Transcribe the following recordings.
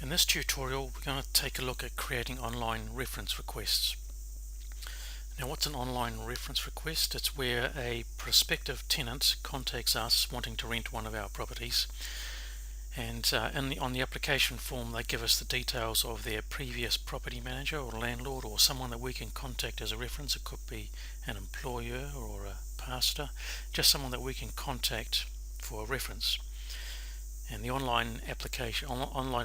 In this tutorial, we're going to take a look at creating online reference requests. Now, what's an online reference request? It's where a prospective tenant contacts us wanting to rent one of our properties, and on the application form they give us the details of their previous property manager or landlord or someone that we can contact as a reference. It could be an employer or a pastor, just someone that we can contact for a reference. And the online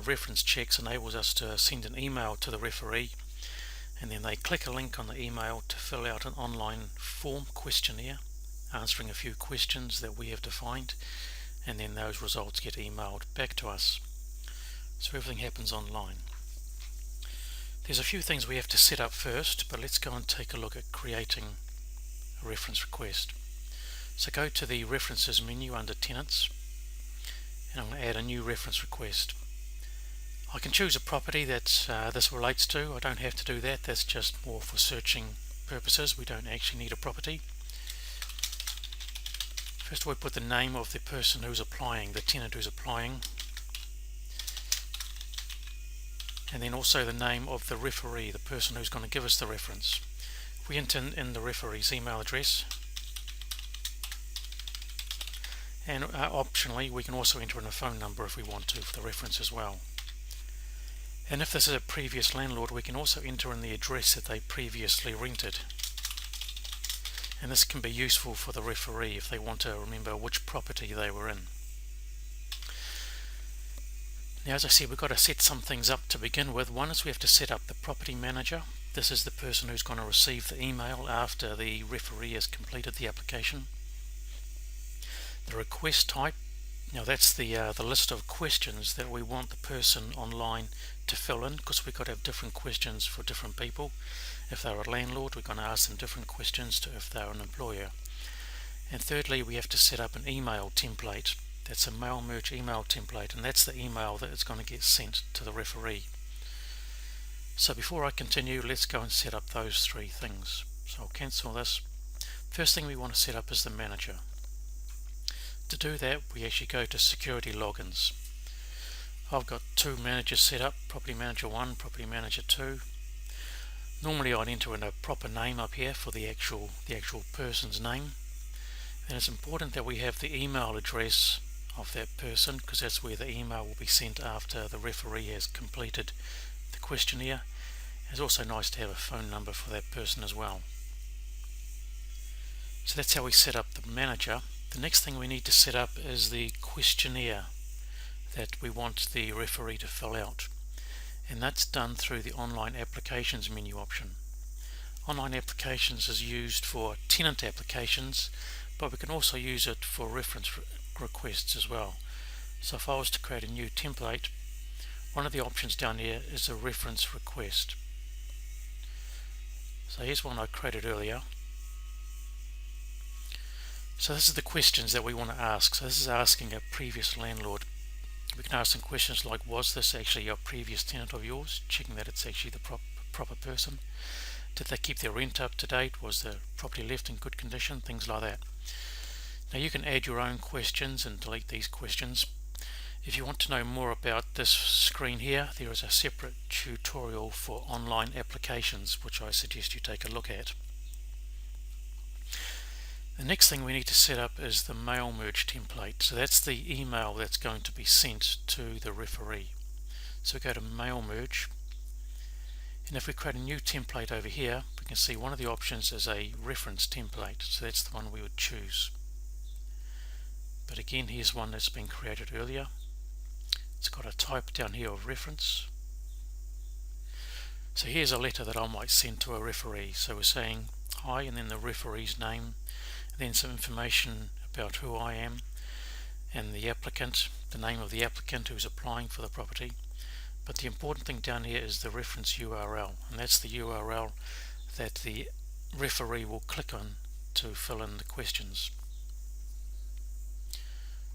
reference checks enables us to send an email to the referee, and then they click a link on the email to fill out an online form questionnaire answering a few questions that we have defined, and then those results get emailed back to us. So everything happens online. There's a few things we have to set up first, but let's go and take a look at creating a reference request. So go to the References menu under Tenants, and I'm going to add a new reference request. I can choose a property that this relates to. I don't have to do that. That's just more for searching purposes. We don't actually need a property. First of all, we put the name of the person who's applying, the tenant who's applying, and then also the name of the referee, the person who's going to give us the reference. If we enter in the referee's email address, and optionally we can also enter in a phone number if we want to for the reference as well. And if this is a previous landlord, we can also enter in the address that they previously rented. And this can be useful for the referee if they want to remember which property they were in. Now, as I said, we've got to set some things up to begin with. One is we have to set up the property manager. This is the person who's going to receive the email after the referee has completed the application. The request type, now that's the list of questions that we want the person online to fill in, because we've got to have different questions for different people. If they're a landlord, we're going to ask them different questions to if they're an employer. And thirdly, we have to set up an email template. That's a mail merge email template, and that's the email that is going to get sent to the referee. So before I continue, let's go and set up those three things. So I'll cancel this. First thing we want to set up is the manager. To do that, we actually go to Security Logins. I've got two managers set up, Property Manager 1, Property Manager 2. Normally I'd enter in a proper name up here for the actual person's name. And it's important that we have the email address of that person, because that's where the email will be sent after the referee has completed the questionnaire. It's also nice to have a phone number for that person as well. So that's how we set up the manager. The next thing we need to set up is the questionnaire that we want the referee to fill out, and that's done through the Online Applications menu option. Online Applications is used for tenant applications, but we can also use it for reference requests as well. So if I was to create a new template, one of the options down here is a reference request. So here's one I created earlier. So this is the questions that we want to ask. So this is asking a previous landlord. We can ask some questions like, was this actually a previous tenant of yours? Checking that it's actually the proper person. Did they keep their rent up to date? Was the property left in good condition? Things like that. Now you can add your own questions and delete these questions. If you want to know more about this screen here, there is a separate tutorial for online applications which I suggest you take a look at. The next thing we need to set up is the mail merge template. So that's the email that's going to be sent to the referee. So go to mail merge, and if we create a new template over here, we can see one of the options is a reference template. So that's the one we would choose. But again, here's one that's been created earlier. It's got a type down here of reference. So here's a letter that I might send to a referee. So we're saying hi, and then the referee's name, then some information about who I am and the applicant, the name of the applicant who's applying for the property. But the important thing down here is the reference URL, and that's the URL that the referee will click on to fill in the questions.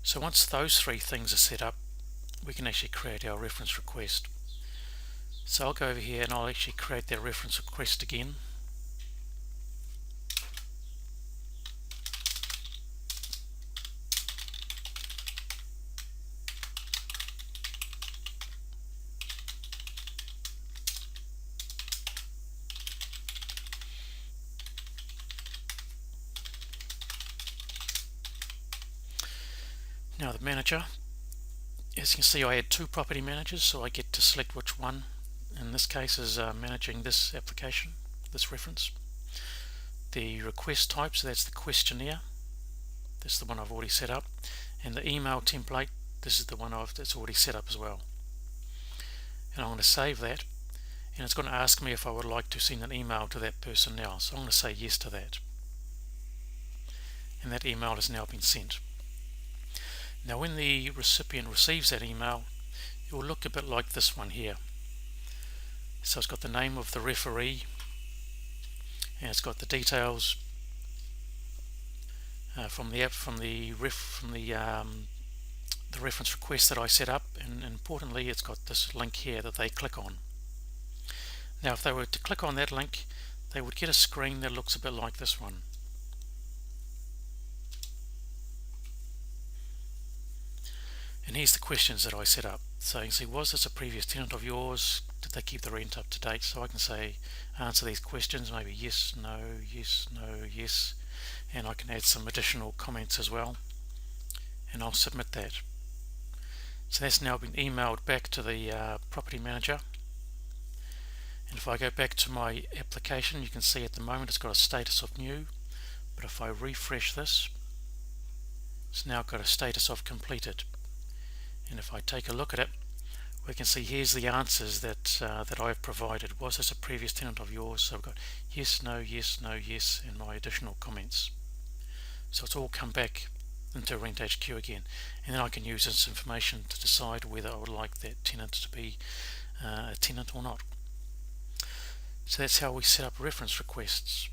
So once those three things are set up, we can actually create our reference request. So I'll go over here and I'll actually create that reference request again. Now the manager, as you can see, I had two property managers, so I get to select which one in this case is managing this application, this reference. The request type, so that's the questionnaire, this is the one I've already set up, and the email template, this is the one that's already set up as well. And I'm going to save that, and it's going to ask me if I would like to send an email to that person now, so I'm going to say yes to that, and that email has now been sent. Now when the recipient receives that email, it will look a bit like this one here. So it's got the name of the referee, and it's got the details from the reference request that I set up, and importantly it's got this link here that they click on. Now if they were to click on that link, they would get a screen that looks a bit like this one. And here's the questions that I set up. So you can see, was this a previous tenant of yours? Did they keep the rent up to date? So I can say, answer these questions, maybe yes, no, yes, no, yes. And I can add some additional comments as well. And I'll submit that. So that's now been emailed back to the property manager. And if I go back to my application, you can see at the moment it's got a status of new. But if I refresh this, it's now got a status of completed. And if I take a look at it, we can see here's the answers that I've provided. Was this a previous tenant of yours? So I've got yes, no, yes, no, yes, and my additional comments. So it's all come back into RentHQ again, and then I can use this information to decide whether I would like that tenant to be a tenant or not. So that's how we set up reference requests.